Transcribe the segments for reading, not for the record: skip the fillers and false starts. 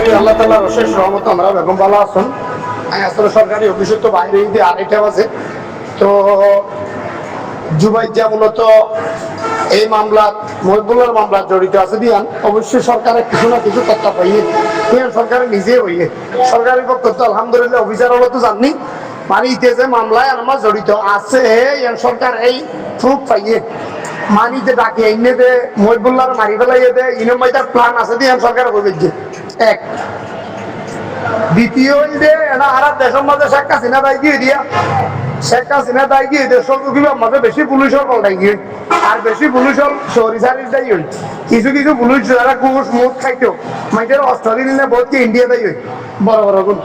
করি আল্লাহ তাআলার অশেষ রহমতে আমরা বেগম ভালো আছেন। আসলে সরকারি অফিসে তো বাইরে ঈদে আড়াইটা বাজে। তো জুবাইর মূলত এই মামলা মহিবুল্লার মামলা জড়িত আছে দিয়ান অবশ্যই সরকারের কিছু না কিছু তথ্য পাইয়ে দিয়ান সরকারের নিজে হইয়ে সরকারের পক্ষ তো আলহামদুলিল্লাহ অফিসার হলো তো জাননি মানে ইতে যে মামলায় আমার জড়িত আছে সরকার এই প্রুফ পাইয়ে মানিতে ডাকে এনে দে মহিবুল্লার মারি ফেলাইয়ে দে ইনমাইটার প্ল্যান আছে দিয়ান সরকার বলবে এক দ্বিতীয় যে এনা আর দেশের মাঝে শেখ হাসিনা দায় দিয়ে দিয়া শেখ হাসিনা দায় গিয়ে দেশের মাঝে বেশি পুলিশের পাল্টাই গিয়ে আর বেশি পুলিশের সরিষারির দায়ী হই কিছু কিছু পুলিশ যারা ঘুষ মুখ খাইতো মাইটের অস্ত্রাধীন বহুত কি ইন্ডিয়া দায়ী হই বড় বড় গুণ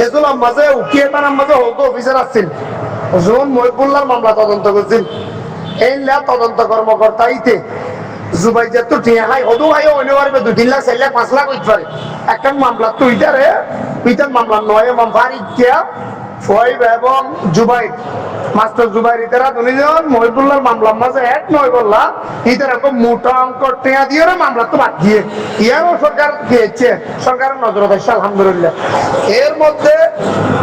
এগুলো মাঝে উকিয়ে তার মাঝে হতো অফিসার আসছিল জোন মহিবুল্লার মামলা তদন্ত করছিল এই তদন্ত কর্মকর্তা ইতে জুবাই যে তো টিয়া হাই হদু হাই হইতে পারবে 2-3 লাখ 4 লাখ 5 লাখ হইতে পারে একটা মামলা তো ইটার মামলা নয় মামলার ইতিয়া ফয়েব এবং জুবাই মাস্টার জুবাইর ইতারা দুজন মহিবুল্লাহর মামলার মাঝে এক নয় বললা ইতার এরকম মোটা অঙ্ক টেয়া দিয়ে মামলা তো বাদ দিয়ে ইয়ারও সরকার দিয়েছে সরকারের নজরে দেখছে আলহামদুলিল্লাহ এর মধ্যে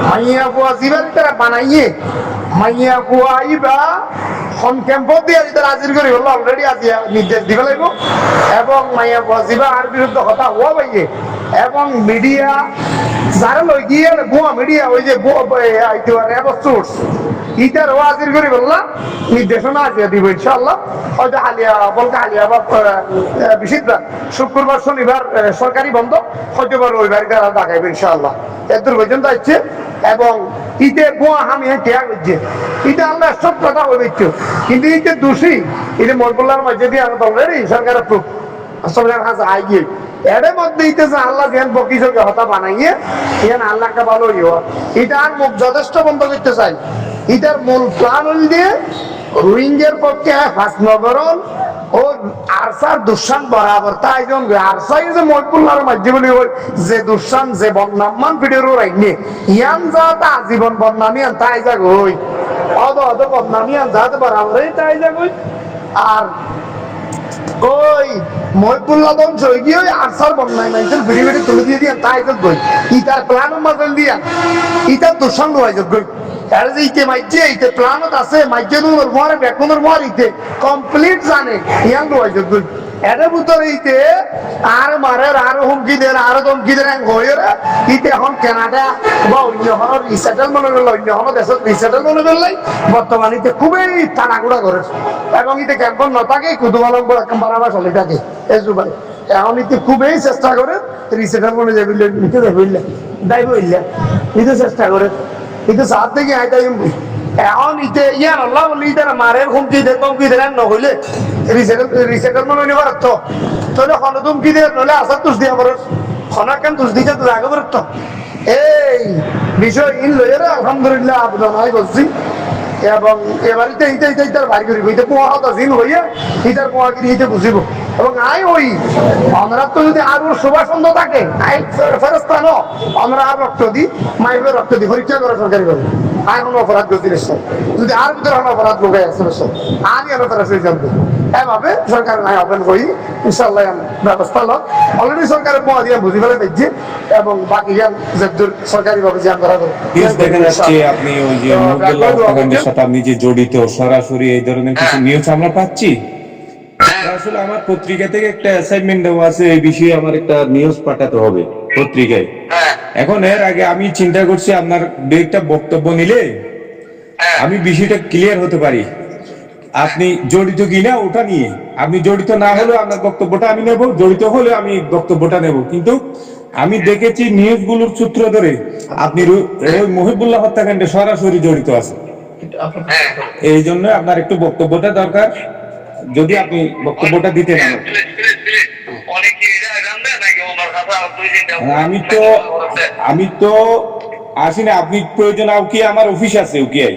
মাইয়া বুয়া জিবাই তারা বানাইয়ে মাইয়া বুয়া আইবা হন ক্যাম্পও দিয়ে ইতার হাজির করি হলো অলরেডি আজিয়া নির্দেশ দিবে লাগবো এবং মাইয়া বুয়া জিবা আর বিরুদ্ধে কথা হওয়া পাইয়ে এবং মিডিয়া যারা লই গিয়ে বুয়া মিডিয়া ওই যে ইটার হাজির করে বললাম নির্দেশনা আছে দিব ইনশাআল্লাহ হয়তো হালিয়া বলতে হালিয়া বা বিশিদ্রা শুক্রবার শনিবার সরকারি বন্ধ হয়তো বা রবিবার দেখাইবে ইনশাআল্লাহ এদূর পর্যন্ত আসছে এবং ইতে বুয়া আমি ত্যাগ হচ্ছে এটা আল্লাহ সব কথা হয়ে কিন্তু ইতে দোষী এটা মরবুল্লার মধ্যে দিয়ে আমরা অলরেডি সরকারের প্রুফ সরকারের কাছে আই গিয়ে এর মধ্যে ইতেছে আল্লাহ যেন বকিসকে হতা বানাইয়ে ইয়ান আল্লাহকে ভালো ইয়া এটা আর মুখ যথেষ্ট বন্ধ করতে চাই এটার মূল প্ল্যান হল দিয়ে রোহিঙ্গার পক্ষে হাসনগরণ ও আরসার দুঃসান বরাবর তাই জন আরসাই যে মহিবুল্লাহর মাধ্যমে যে দুঃসান যে বদনামান ভিডিওর রাইনে ইয়ান যাতে আজীবন বদনামি আন তাই যাক হই অদ বদনামি আন যাতে বরাবরই তাই যাক হই আর ওই মহিবুল্লাহ দম সই গিয়ে ওই আরসার বন্যায় মাইছেন ভিড়ি ভিড়ি তুলে দিয়ে দিয়ে তাই তো গই ইটার প্ল্যান মাঝে দিয়া ইটার দুঃসঙ্গ হয়েছে গই আর যে ইতে মাইছে ইতে প্ল্যানত আছে মাইছে নুর মোরে বেকুনুর মোর ইতে কমপ্লিট জানে ইয়াং হয়েছে গই এর ভিতরে ইতে আর মারে আর হুমকি দেন আর ধমকি দেন হইরে ইতে এখন কানাডা বা অন্য কোনো রিসেটেলমেন্ট হলো অন্য কোনো দেশত রিসেটেলমেন্ট হলো বর্তমানে ইতে খুবই টানাগুড়া করে এবং ইতে ক্যাম্পন নথাকে কুতুবালম বাড়াবা চলে থাকে এই জুবাই এখন ইতে খুবই চেষ্টা করে রিসেটেলমেন্ট যাবি নিতে যাবি দাইব হইলে ইতে চেষ্টা করে ইতে সাথ থেকে আইতাই এখন ইতে ইয়ার আল্লাহ বলি ইতে মারের হুমকি দে ধমকি দেন নহইলে রিসেটেলমেন্ট হইনি পারত তো তাহলে হন ধমকি দে নলে আসার তুষ দিয়া পারস হনা কেন তুষ দিতে তো আগে পারত এই বিষয় ইন লইরে আলহামদুলিল্লাহ আবেদন হয় বলছি এবং এবারিতে ইতে ইতে ইতার বাড়ি করিব ইতে পোয়া হতা জিন হইয়া ইতার পোয়া কিনে ইতে বুঝিব এবং আই ওই আমরা তো যদি আরো সুবাসন্দ থাকে আই ফেরস্তা ন আমরা আর রক্ত দিই মাইবের রক্ত দিই পরীক্ষা করে সরকারি ভাবে আই কোনো অপরাধ গতির যদি আর ভিতরে কোনো অপরাধ লোকাই আছে আমি আরো তারা সেই জানবো এভাবে সরকার নাই ওপেন করি ইনশাআল্লাহ ব্যবস্থা লোক অলরেডি সরকারের পোয়া দিয়ে বুঝি ফেলে দেখছি এবং বাকি জ্ঞান যে সরকারি ভাবে জ্ঞান ধরা করে দেখা যাচ্ছে আপনি ওই যে মুদ্দুল্লাহ হত্যাকাণ্ডের সাথে আপনি যে জড়িত সরাসরি এই ধরনের কিছু নিউজ আমরা পাচ্ছি আসলে আমার পত্রিকা থেকে একটা অ্যাসাইনমেন্ট দেওয়া আছে এই বিষয়ে আমার একটা নিউজ পাঠাতে হবে পত্রিকায় এখন এর আগে আমি চিন্তা করছি আপনার দু একটা বক্তব্য নিলে আমি বিষয়টা ক্লিয়ার হতে পারি আপনি জড়িত কিনা ওটা নিয়ে আপনি জড়িত না হলেও আপনার বক্তব্যটা আমি নেব জড়িত হলে আমি বক্তব্যটা নেব কিন্তু আমি দেখেছি নিউজগুলোর সূত্র ধরে আপনি ওই মহিবুল্লাহ হত্যাকাণ্ডে সরাসরি জড়িত আছেন এই জন্য আপনার একটু বক্তব্যটা দরকার যদি আপনি বক্তব্যটা দিতেন আমি তো আসি না আপনি প্রয়োজন কি আমার অফিস আছে উকিয়াই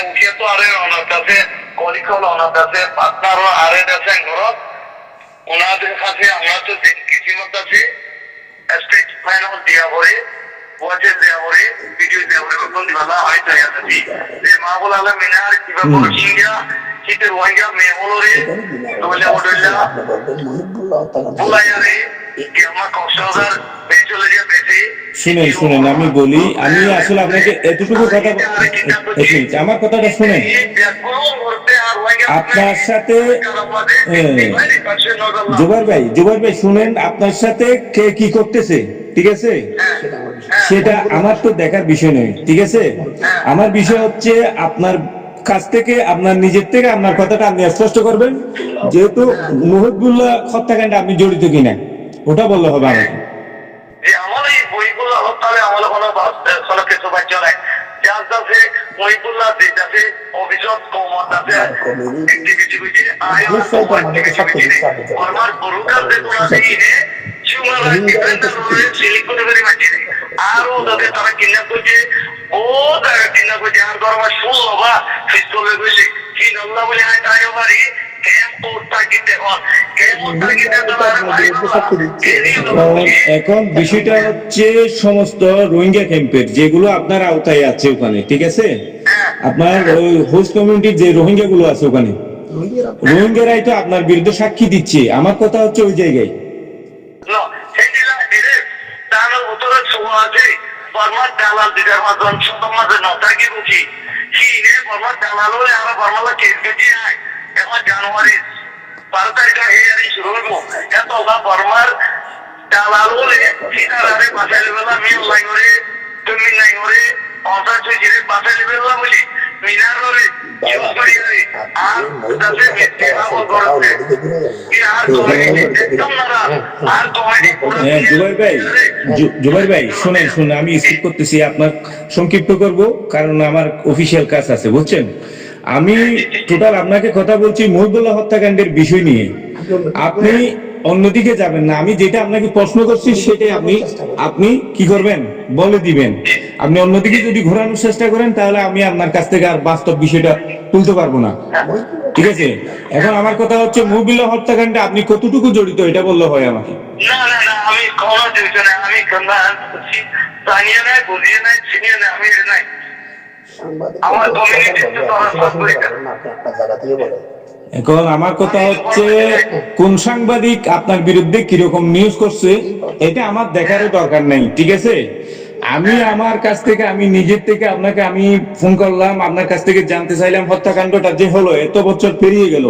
উকিয়া তো আরে ওনার কাছে কলিকল ওনার কাছে পার্টনারও আরে আছে ঘরত ওনাদের কাছে আমরা তো কিছু মধ্যে আছে স্টেট ফাইনাল দিয়া পরে ওয়াজে দেয়া পরে ভিডিও দেয়া পরে কোন ভালো হয় তাই আছে যে মাহবুল আলম মিনার কিবা বড় ইন্ডিয়া শীতের ওয়াইগা মেহলরে দলে ওডলা বুলাইয়ারে কি আমার কষ্ট শুনেন আমি বলি, আমি আসলে আপনাকে এতটুকু কথা এক মিনিট, আমার কথাটা শুনেন। আপনার সাথে জুবাইর ভাই শুনেন, আপনার সাথে কে কি করতেছে, ঠিক আছে, সেটা আমার তো দেখার বিষয় নয়, ঠিক আছে। আমার বিষয় হচ্ছে আপনার কাছ থেকে, আপনার নিজের থেকে আপনার কথাটা আপনি স্পষ্ট করবেন, যেহেতু মুহিবুল্লাহ হত্যাকাণ্ডে আপনি জড়িত কিনা ওটা বললে হবে আমাকে। আমার এই বইগুলো হত্যারে আমার কোনো কিছু বাচ্চ নাই, যার কাছে মহিবুল্লাহ দিতে অভিযোগ কমত আছে অ্যাক্টিভিটি আমার পুরুকার যে কোনো দিনে চুমারা ডিফেন্ডার রয়ে সিলিং করে বেরি মাটি নেই আরো যাদের তারা কিডন্যাপ করছে ও তারা কিডন্যাপ করছে আর গরমা শুল বা পিস্তলে গেছে কি নল্লা বলে আয় তাই বাড়ি এখন বিষয়টা হচ্ছে সমস্ত রোহিঙ্গা ক্যাম্পের যেগুলো আপনার আওতায় আছে ওখানে, ঠিক আছে, আপনার ওই হোস্ট কমিউনিটির যে রোহিঙ্গা গুলো আছে ওখানে, রোহিঙ্গারাই তো আপনার বিরুদ্ধে সাক্ষী দিচ্ছে। আমার কথা হচ্ছে ওই জায়গায় বর্মার দালাল দিদার মাঝন সুতম মাঝে নতাকি বুঝি কিনে বর্মার দালাল হলে আমরা বর্মালা কেস গেছি এখন জানুয়ারি 12 তারিখে হেয়ারিং শুরু হইব এত বর্মার দালাল হলে সিনারে বাসায় লেবেলা মিল লাই করে তুমি নাই করে অন্তর চুজিরে বাসায় লেবেলা বলি মিনার করে ইউজ করি আর তাতে মিথ্যে আমল করতে কি আর তুমি একদম না আর তুমি জুবাইর ভাই শুনেন, আমি স্কিপ করতেছি, আপনার সংক্ষিপ্ত করব কারণ আমার অফিসিয়াল কাজ আছে, বুঝছেন। আমি টোটাল আপনাকে কথা বলছি মহিবুল্লাহ হত্যাকাণ্ডের বিষয় নিয়ে, আপনি অন্যদিকে যাবেন না। আমি যেটা আপনাকে প্রশ্ন করছি সেটাই আপনি কি করবেন বলে দিবেন। আপনি অন্যদিকে যদি ঘোরানোর চেষ্টা করেন তাহলে আমি আপনার কাছ থেকে আর বাস্তব বিষয়টা তুলতে পারবো না, ঠিক আছে। এখন আমার কথা হচ্ছে মহিবুল্লাহ হত্যাকাণ্ডে আপনি কতটুকু জড়িত এটা বললে হয় আমাকে। না আমি কোনো জড়িত না, আমি জানিয়ে নাই, বুঝিয়ে নাই, চিনিয়ে নাই, আমি নাই আমার এখন আমার কথা হচ্ছে কোন সাংবাদিক আপনার বিরুদ্ধে কিরকম নিউজ করছে এটা আমার দেখারও দরকার নেই, ঠিক আছে। আমি আমার কাছ থেকে আমি নিজের থেকে আপনাকে আমি ফোন করলাম, আপনার কাছ থেকে জানতে চাইলাম হত্যাকাণ্ডটা যে হলো এত বছর পেরিয়ে গেল,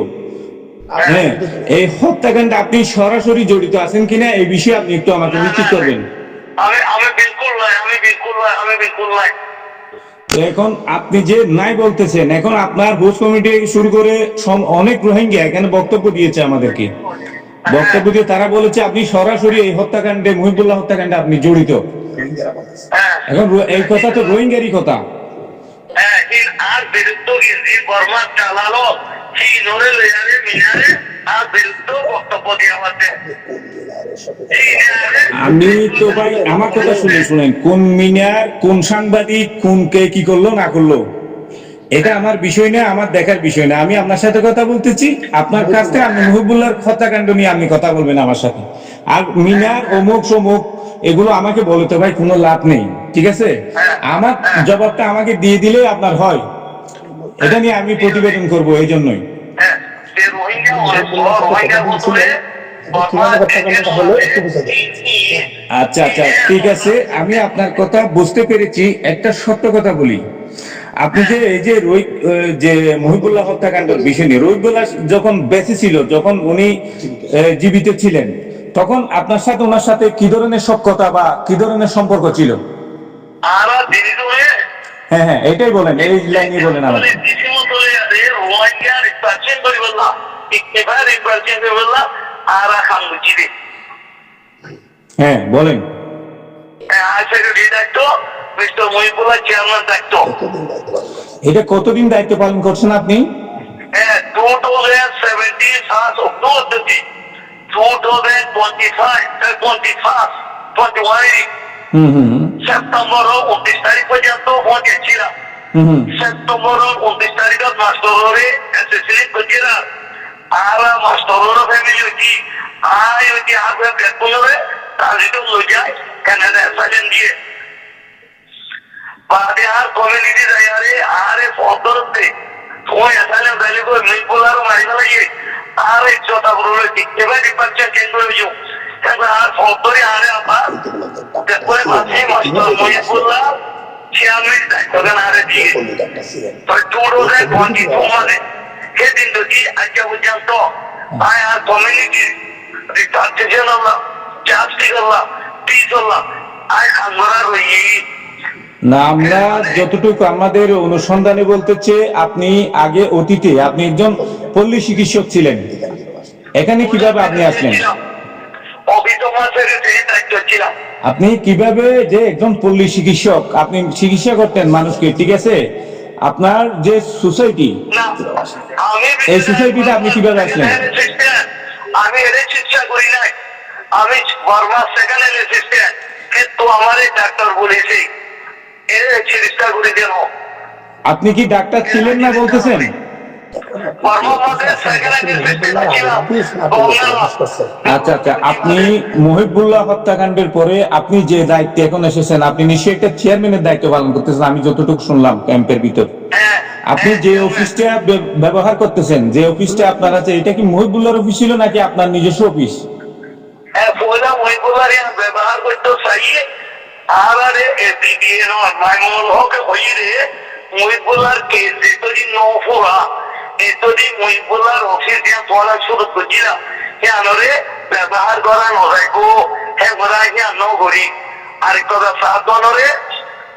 হ্যাঁ, এই হত্যাকাণ্ডে আপনি সরাসরি জড়িত আছেন কিনা এই বিষয়ে আপনি একটু আমাকে নিশ্চিত করবেন। এখন আপনি যে নাই বলতেছেন, এখন আপনার হোস্ট কমিটি শুরু করে অনেক রোহিঙ্গা এখানে বক্তব্য দিয়েছে আমাদেরকে, বক্তব্য দিয়ে তারা বলেছে আপনি সরাসরি এই হত্যাকাণ্ডে মহিবুল্লাহ হত্যাকাণ্ডে আপনি জড়িত। এখন এই কথা তো রোহিঙ্গারই কথা। আর বিরুদ্ধ বর্মা চালালো বক্তব্য দিয়ে আমাদের আমি তো ভাই আমার কথা শুনেন, কোন মিনার কোন সাংবাদিক কোন কে কি করলো না করলো এটা আমার বিষয় না, আমার দেখার বিষয় না। আমি আপনার সাথে কথা বলতেছি, আপনার কাছ থেকে আপনি মহিবুল্লাহর হত্যাকাণ্ড নিয়ে আপনি কথা বলবেন আমার সাথে। আর মিনার অমুক সমুক এগুলো আমাকে বলে তো ভাই কোনো লাভ নেই, ঠিক আছে। আমার জবাবটা আমাকে দিয়ে দিলে আপনার হয়, এটা নিয়ে আমি প্রতিবেদন করব, এই জন্যই। আচ্ছা ঠিক আছে, আমি আপনার কথা বুঝতে পেরেছি। একটা সত্য কথা বলি, আপনি যে এই যে মহিবুল্লাহ হত্যাকাণ্ডের বিষয় নিয়ে, রহিবুল্লাহ যখন বেঁচে ছিল, যখন উনি জীবিত ছিলেন, তখন আপনার সাথে ওনার সাথে কি ধরনের সখ্যতা বা কি ধরনের সম্পর্ক ছিল? হ্যাঁ এটাই বলেন, এই লাইনই বলেন আমাকে। হ্যাঁ বলেন। এটা কতদিন দায়িত্ব পালন করছেন আপনি? 2025 29 তারিখ পর্যন্ত পৌঁছেছিলাম। সেপ্টেম্বর 29 তারিখত মাস্টরে অ্যাসেসিনেট করেছিলা আর মাস্টরের ফ্যামিলি হচ্ছে আয় হচ্ছে আগে বেতনরে ট্রানজিটর লই যায় কানাডা অ্যাসাইলেন দিয়ে বাদে আর কমিউনিটি যায়ারে আরে ফদরতে ওই অ্যাসাইলেন ভ্যালি করে মিলপোলার মারিনা লাগে আর এই চটা বড় দেখতে পাই ডিপার্চার চেঞ্জ হয়ে যাও কারণ আর ফদরে আরে আপা তারপরে মাঝে মাস্টার মহিবুল্লাহ চেয়ারম্যান দায়িত্বখান আরে দিয়ে তো 2022 মানে সেদিন যদি আজকে পর্যন্ত আয় আর কমিউনিটি রিটার্টেশন আল্লাহ জাস্টিস আল্লাহ পিস আল্লাহ আয় আমরা রই না, আমরা যতটুকু আমাদের অনুসন্ধানে বলতেছে আপনি আগে অতীতে আপনি একজন পল্লী চিকিৎসক ছিলেন, এখানে কিভাবে আপনি আসলেন? আপনি কিভাবে যে একজন পল্লী চিকিৎসক আপনি চিকিৎসা করতেন মানুষকে, ঠিক আছে, আপনার যে সোসাইটি এই সোসাইটিতে আপনি কিভাবে আসলেন? আমি এর চিকিৎসা করি নাই, আমি বর্মা সেকেন্ড অ্যাসিস্ট্যান্ট, কিন্তু আমার ডাক্তার বলেছি এর চিকিৎসা করে দেন। আপনি কি ডাক্তার ছিলেন না বলতেছেন? আচ্ছা আচ্ছা, আপনি মহিবুল্লাহ হত্যাকাণ্ডের পরে আপনি যে দায়িত্বে এখন এসেছেন আপনি নিশ্চয়ই একটা চেয়ারম্যানের দায়িত্ব পালন করতেছেন, আমি যতটুকু শুনলাম ক্যাম্পের ভিতর। আপনি যে অফিসটা ব্যবহার করতেছেন, যে অফিসটা আপনার আছে, এটা কি মহিবুল্লাহর অফিস ছিল নাকি আপনার নিজস্ব অফিস? ব্যবহার করতে চাই আর মাইমুল হক হইরে মহিবুল্লাহর কেস যেতদি নফোরা এতদি মহিবুল্লাহর অফিস দিয়ে পড়া শুরু করছিলাম আনরে ব্যবহার করা নয় গো হ্যাঁ বলা নগরী আরেক কথা সাত অনরে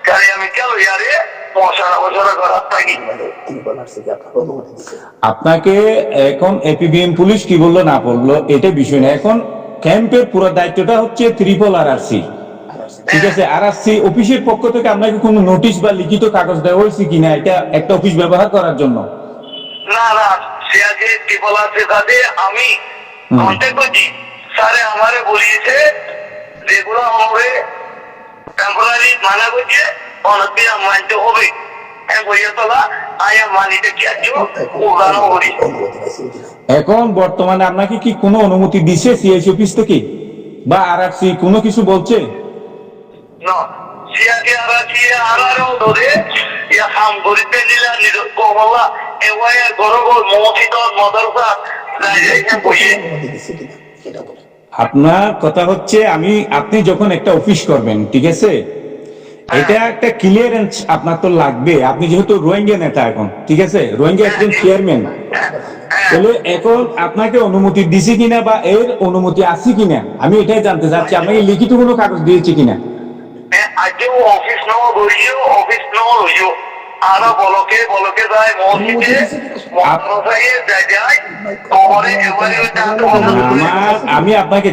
গাড়ি আমি কেন ইয়ারে মশারা বছরা করার থাকি। আপনাকে এখন এপিবিএম পুলিশ কি বললো না বললো এটা বিষয় না, এখন ক্যাম্পের পুরো দায়িত্বটা হচ্ছে ত্রিপল আরআরসি, ঠিক আছে? আরআরসি অফিসের পক্ষ থেকে আপনাকে কোনো নোটিশ বা লিখিত কাগজ দেওয়া হয়েছে কিনা এটা একটা অফিস ব্যবহার করার জন্য? না না, সে আগে ত্রিপল আরআরসি সাথে আমি কন্ট্যাক্ট করছি, স্যারে আমারে বলিয়েছে যেগুলো আমারে টেম্পোরারি মানা করছে অনেকদিন মানতে হবে, এখন বর্তমানে আপনাকে কি কোনো অনুমতি দিছে সিআইসি অফিস থেকে বা আরআরসি কোনো কিছু বলছে? না, সিআইসি আরআরসি আরআরও ধরে ইয়া কাম করিতে নিলা নিরকমলা এওয়া গরগর মসজিদ মাদ্রাসা লাইজাইছে বইয়ে। আপনার কথা হচ্ছে আপনি যখন একটা অফিস করবেন, ঠিক আছে, এটা একটা ক্লিয়ারেন্স আপনার তো লাগবে। আপনি যেহেতু রোহিঙ্গা নেতা এখন, ঠিক আছে, রোহিঙ্গা একজন চেয়ারম্যান, তাহলে এখন আপনাকে অনুমতি দিছে কিনা বা এর অনুমতি আছে কিনা আমি এটাই জানতে চাচ্ছি। আপনাকে লিখিত কোনো কাগজ দিয়েছে কিনা? আজও অফিস নাও গড়িও অফিস নাও হইও আর বলকে যায় মসজিদে মাদ্রাসায় যায় কোমরে এবারে আমি আপনাকে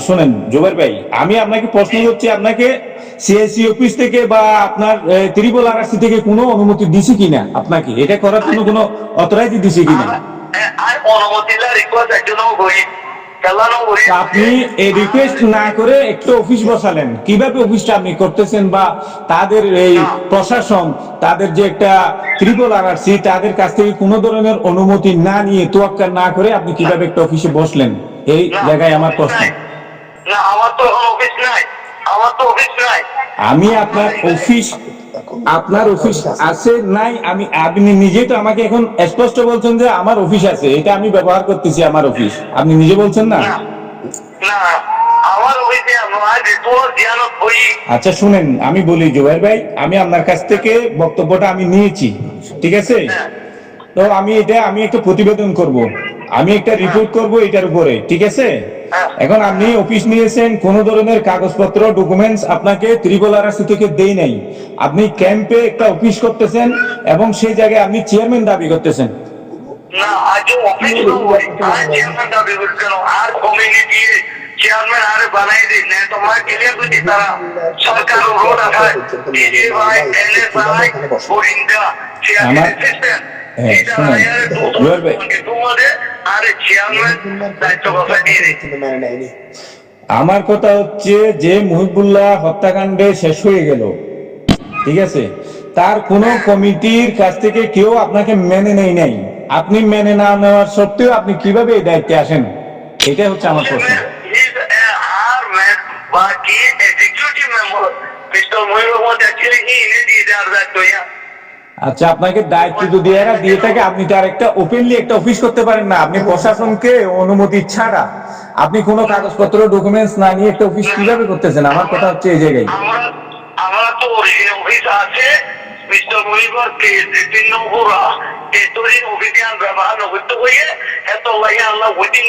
শুনেন জুবাইর ভাই, আমি আপনাকে প্রশ্ন করছি, আপনাকে সিআইসি অফিস থেকে বা আপনার ত্রিপল আরআরসি থেকে কোনো অনুমতি দিছে কিনা, আপনাকে এটা করার জন্য কোনো অথরাইজ দিছে কিনা? আর অনুমতি লা রিকোয়েস্ট একজন গড়ি আপনি এই রিকোয়েস্ট না করে একটা অফিস বসালেন, কিভাবে অফিসটা আপনি করতেছেন বা তাদের এই প্রশাসন তাদের যে একটা ত্রিপল আরআরসি তাদের কাছ থেকে কোনো ধরনের অনুমতি না নিয়ে তোয়াক্কা না করে আপনি কিভাবে একটা অফিসে বসলেন, এই জায়গায় আমার প্রশ্ন। না, আমার তো অফিস নাই, আমার তো অফিস নাই। আমি আপনার অফিস আছে নাই, আপনি নিজে তো আমাকে এখন স্পষ্ট বলছেন যে আমার অফিস আছে, এটা আমি ব্যবহার করতেছি আমার অফিস, আপনি নিজে বলছেন না? না, আমার অফিসে আমি তো ধ্যানত হই। আচ্ছা শুনেন, আমি বলি জুবাইর ভাই, আমি আপনার কাছ থেকে বক্তব্যটা আমি নিয়েছি, ঠিক আছে, তো আমি একটা প্রতিবেদন করব, আমি একটা রিপোর্ট করব এটার উপরে, ঠিক আছে? এখন আপনি অফিস নিয়েছেন, কোন ধরনের কাগজপত্র ডকুমেন্টস আপনাকে ত্রিপল আরআরসি থেকে দেই নাই, আপনি ক্যাম্পে একটা অফিস করতেছেন এবং সেই জায়গায় আপনি চেয়ারম্যান দাবি করতেছেন। না, আজও অফিস নয়, আর চেয়ারম্যান দাবি করছেন আর কমিউনিটি চেয়ারম্যান আরে বানাই দেন না তো আমার ক্লিয়ার করে তারা সরকার রোড আছে ডিজি ভাই এলএসআই বরিন্দা চেয়ারম্যান অ্যাসিস্ট্যান্ট আমার কথা হচ্ছে যে মহিবুল্লাহ হত্যাকাণ্ডে শেষ হয়ে গেল, ঠিক আছে, তার কোন কমিটির কাছ থেকে কেউ আপনাকে মেনে নেই নাই, আপনি মেনে না নেওয়ার সত্ত্বেও আপনি কিভাবে এই দায়িত্বে আসেন, এটাই হচ্ছে আমার প্রশ্ন। আচ্ছা, আপনাকে দায়িত্ব যদি এরা দিয়ে থাকে, আপনি তো আর একটা ওপেনলি একটা অফিস করতে পারেন না। আপনি প্রশাসনকে অনুমতি ছাড়া আপনি কোনো কাগজপত্র ডকুমেন্টস না নিয়ে একটা অফিস কিভাবে করতেছেন? আমার কথা হচ্ছে এই জায়গায়। আমরা তো অফিস আছে মিস্টার মনিবর কে 3 নম্বর কে তৈরি অভিযান ব্যবহার করতে হইয়ে এত লাগে আল্লাহ ওয়েটিং